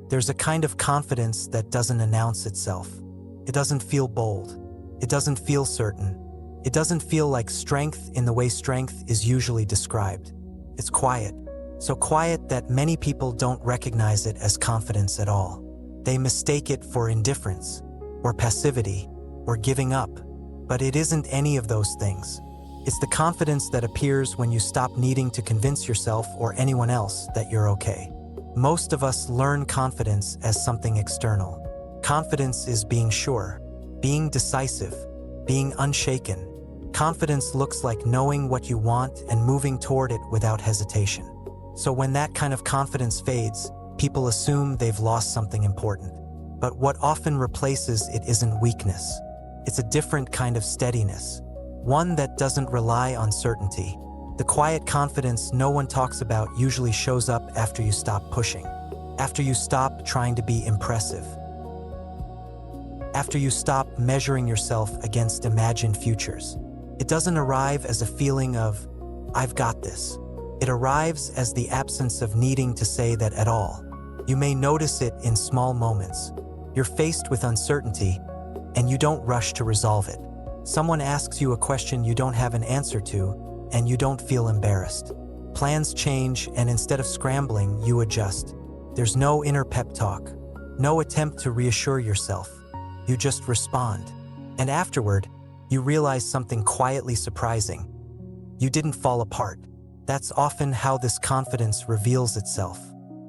There's a kind of confidence that doesn't announce itself. It doesn't feel bold. It doesn't feel certain. It doesn't feel like strength in the way strength is usually described. It's quiet. So quiet that many people don't recognize it as confidence at all. They mistake it for indifference, or passivity, or giving up. But it isn't any of those things. It's the confidence that appears when you stop needing to convince yourself or anyone else that you're okay. Most of us learn confidence as something external. Confidence is being sure, being decisive, being unshaken. Confidence looks like knowing what you want and moving toward it without hesitation. So when that kind of confidence fades, people assume they've lost something important. But what often replaces it isn't weakness. It's a different kind of steadiness, one that doesn't rely on certainty. The quiet confidence no one talks about usually shows up after you stop pushing, after you stop trying to be impressive, after you stop measuring yourself against imagined futures. It doesn't arrive as a feeling of, "I've got this." It arrives as the absence of needing to say that at all. You may notice it in small moments. You're faced with uncertainty, and you don't rush to resolve it. Someone asks you a question you don't have an answer to, and you don't feel embarrassed. Plans change, and instead of scrambling, you adjust. There's no inner pep talk, no attempt to reassure yourself. You just respond. And afterward, you realize something quietly surprising. You didn't fall apart. That's often how this confidence reveals itself.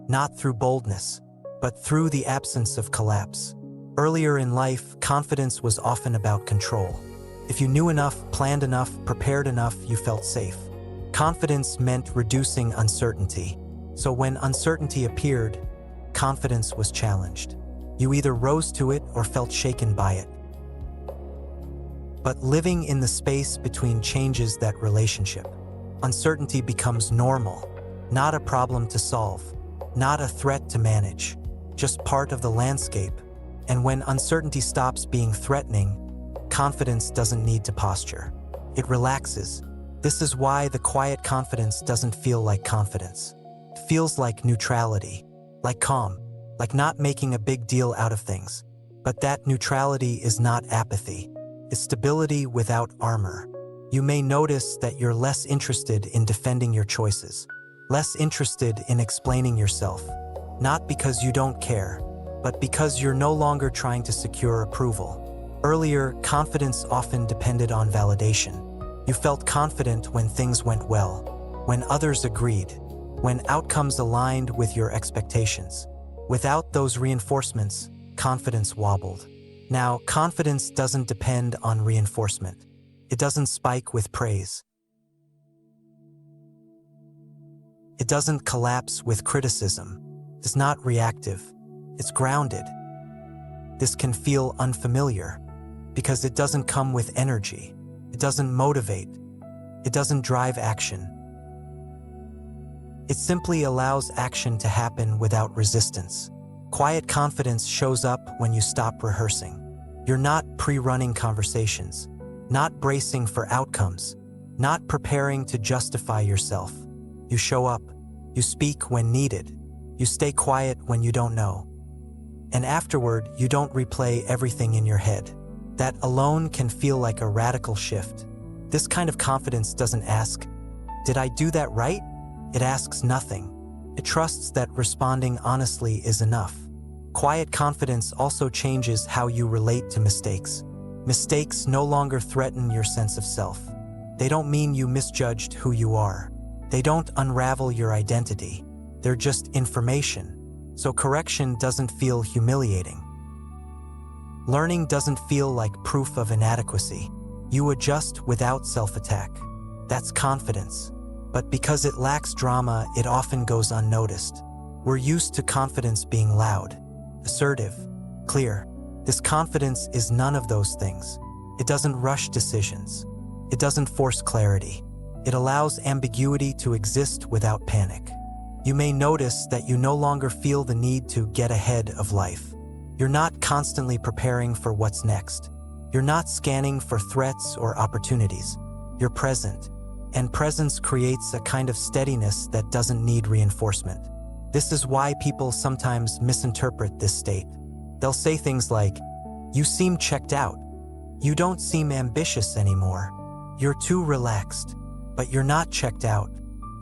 Not through boldness, but through the absence of collapse. Earlier in life, confidence was often about control. If you knew enough, planned enough, prepared enough, you felt safe. Confidence meant reducing uncertainty. So when uncertainty appeared, confidence was challenged. You either rose to it or felt shaken by it. But living in the space between changes that relationship. Uncertainty becomes normal, not a problem to solve, not a threat to manage, just part of the landscape. And when uncertainty stops being threatening, confidence doesn't need to posture. It relaxes. This is why the quiet confidence doesn't feel like confidence. It feels like neutrality, like calm, like not making a big deal out of things. But that neutrality is not apathy. It's stability without armor. You may notice that you're less interested in defending your choices, less interested in explaining yourself, not because you don't care, but because you're no longer trying to secure approval. Earlier, confidence often depended on validation. You felt confident when things went well, when others agreed, when outcomes aligned with your expectations. Without those reinforcements, confidence wobbled. Now, confidence doesn't depend on reinforcement. It doesn't spike with praise. It doesn't collapse with criticism. It's not reactive. It's grounded. This can feel unfamiliar because it doesn't come with energy. It doesn't motivate. It doesn't drive action. It simply allows action to happen without resistance. Quiet confidence shows up when you stop rehearsing. You're not pre-running conversations, not bracing for outcomes, not preparing to justify yourself. You show up. You speak when needed. You stay quiet when you don't know. And afterward, you don't replay everything in your head. That alone can feel like a radical shift. This kind of confidence doesn't ask, "Did I do that right?" It asks nothing. It trusts that responding honestly is enough. Quiet confidence also changes how you relate to mistakes. Mistakes no longer threaten your sense of self. They don't mean you misjudged who you are. They don't unravel your identity. They're just information. So correction doesn't feel humiliating. Learning doesn't feel like proof of inadequacy. You adjust without self-attack. That's confidence. But because it lacks drama, it often goes unnoticed. We're used to confidence being loud, assertive, clear. This confidence is none of those things. It doesn't rush decisions. It doesn't force clarity. It allows ambiguity to exist without panic. You may notice that you no longer feel the need to get ahead of life. You're not constantly preparing for what's next. You're not scanning for threats or opportunities. You're present. And presence creates a kind of steadiness that doesn't need reinforcement. This is why people sometimes misinterpret this state. They'll say things like, "You seem checked out. You don't seem ambitious anymore. You're too relaxed." But you're not checked out.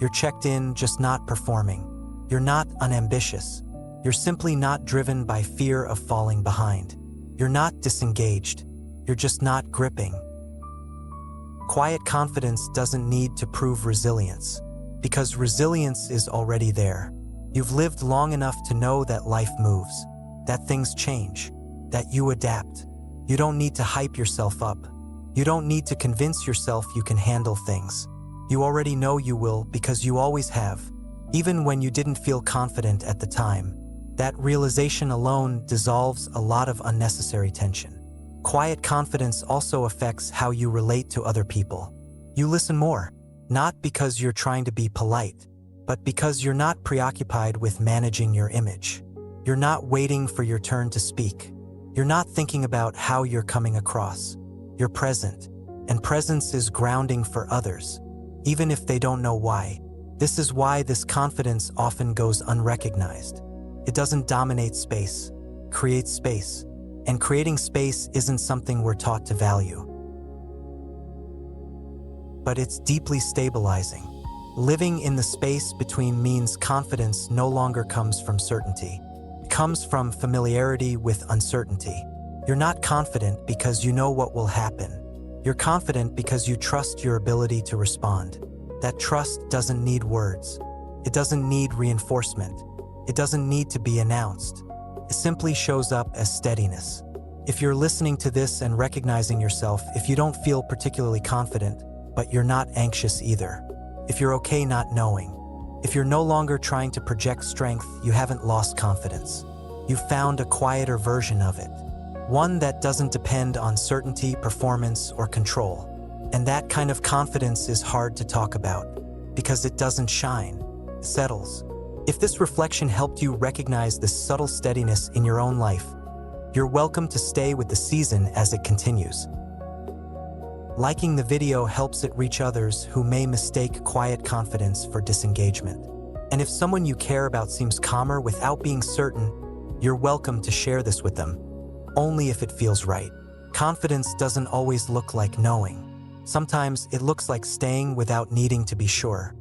You're checked in, just not performing. You're not unambitious. You're simply not driven by fear of falling behind. You're not disengaged. You're just not gripping. Quiet confidence doesn't need to prove resilience, because resilience is already there. You've lived long enough to know that life moves, that things change, that you adapt. You don't need to hype yourself up. You don't need to convince yourself you can handle things. You already know you will, because you always have, even when you didn't feel confident at the time. That realization alone dissolves a lot of unnecessary tension. Quiet confidence also affects how you relate to other people. You listen more, not because you're trying to be polite, but because you're not preoccupied with managing your image. You're not waiting for your turn to speak. You're not thinking about how you're coming across. You're present, and presence is grounding for others, even if they don't know why. This is why this confidence often goes unrecognized. It doesn't dominate space, creates space. And creating space isn't something we're taught to value. But it's deeply stabilizing. Living in the space between means confidence no longer comes from certainty. It comes from familiarity with uncertainty. You're not confident because you know what will happen. You're confident because you trust your ability to respond. That trust doesn't need words. It doesn't need reinforcement. It doesn't need to be announced. It simply shows up as steadiness. If you're listening to this and recognizing yourself, if you don't feel particularly confident, but you're not anxious either, if you're okay not knowing, if you're no longer trying to project strength, you haven't lost confidence. You've found a quieter version of it. One that doesn't depend on certainty, performance, or control. And that kind of confidence is hard to talk about, because it doesn't shine, it settles. If this reflection helped you recognize this subtle steadiness in your own life, you're welcome to stay with the season as it continues. Liking the video helps it reach others who may mistake quiet confidence for disengagement. And if someone you care about seems calmer without being certain, you're welcome to share this with them, only if it feels right. Confidence doesn't always look like knowing. Sometimes it looks like staying without needing to be sure.